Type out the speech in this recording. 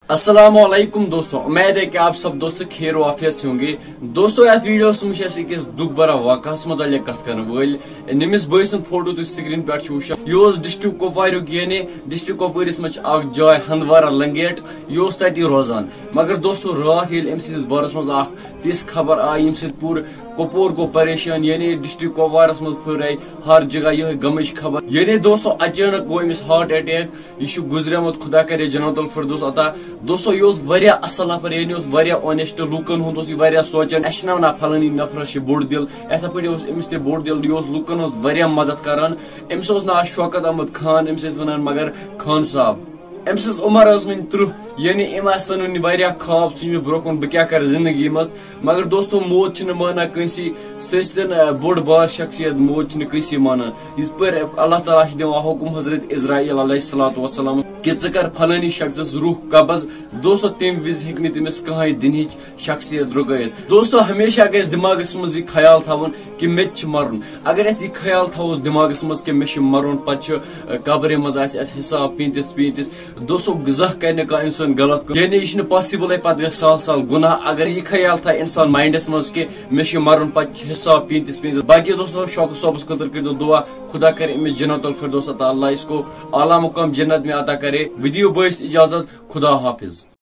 अस्सलामुअलैकुम दोस्तों, उम्मीद है कि आप सब दोस्तों खैर वाफियत से होंगे। दोस्तों यथ वीडियो मुझे दुख भरा वाक़ मुतल्लिक़ कथ करन वल नमिस बॉय सुन फोटो तुम स्क्रीन पे वुचान यह डिस्ट्रिक्ट कुपवार यानी डिस्ट्रिक्ट कुपवारिस मज जाय हंदवारा लंगेट यह तति रोजान। मगर दोस्तों रात ये अम सस बारस मज तिस खबर आई यम पूरे कुपवार गो परेशान यानी डिस्ट्रिक्ट कुपवारस मज फहराई हर जगह यह गमच खबर यानी दोस्तों अचानक गो अमिस हार्ट अटैक यह गुजरियमुत खुदा करे जन्नतुल फिरदौस अता। दोस्तों यह असल नफर यानी ऑनेस्ट लूकन हूं सोचान ना फलानी नफरस बोड़ दिल इत पे अमिस बोड़ दिल यह लूकन मदद करान। अमिस ना शौकत अहमद खान अमिस वन मगर खान साहब अमिस उमर वन 30 यानी सन ख्वाब सुन ब्रोह बह क्या कर जिंदगी मज। मगर दोस्तों मौत माना कंसी सन बोड़ बार शख्सियत मौत कंसी माना इस पर अल्लाह ताला दिवान हुकुम हजरत इजराइल अलैहिस्सलातु वस्सलाम कि ज कर फलानी शख्स रूह कब्ज। दोस्तों तम विज हे तमिस कहीं दिन शख्सियत रुगत। दोस्तों हमेशा गि दिमागस मज यह ख्याल थवन कि मे मरुन। अगर अस यह ख्याल थवो दिमागस मज कि मे मरुन पे कब्र मज हिसाब पींतिस पींतिस दोस्तों गजह कर कह इंसान गलत यानी यह पॉसिबल पे साल साल गुनाह। अगर यह ख्याल था इंसान माइंडस मज कि मे मरुन पे हिसाब पींतिस पींतिस बाकी दोस्तों शौक सोबस खतर कर दुआ खुदा करे अमिस जन्नतुल फिरदौस अता, अल्लाह इसको आला मुकाम जन्नत में अता करे। वीडियो बॉयस इजाजत, खुदा हाफिज।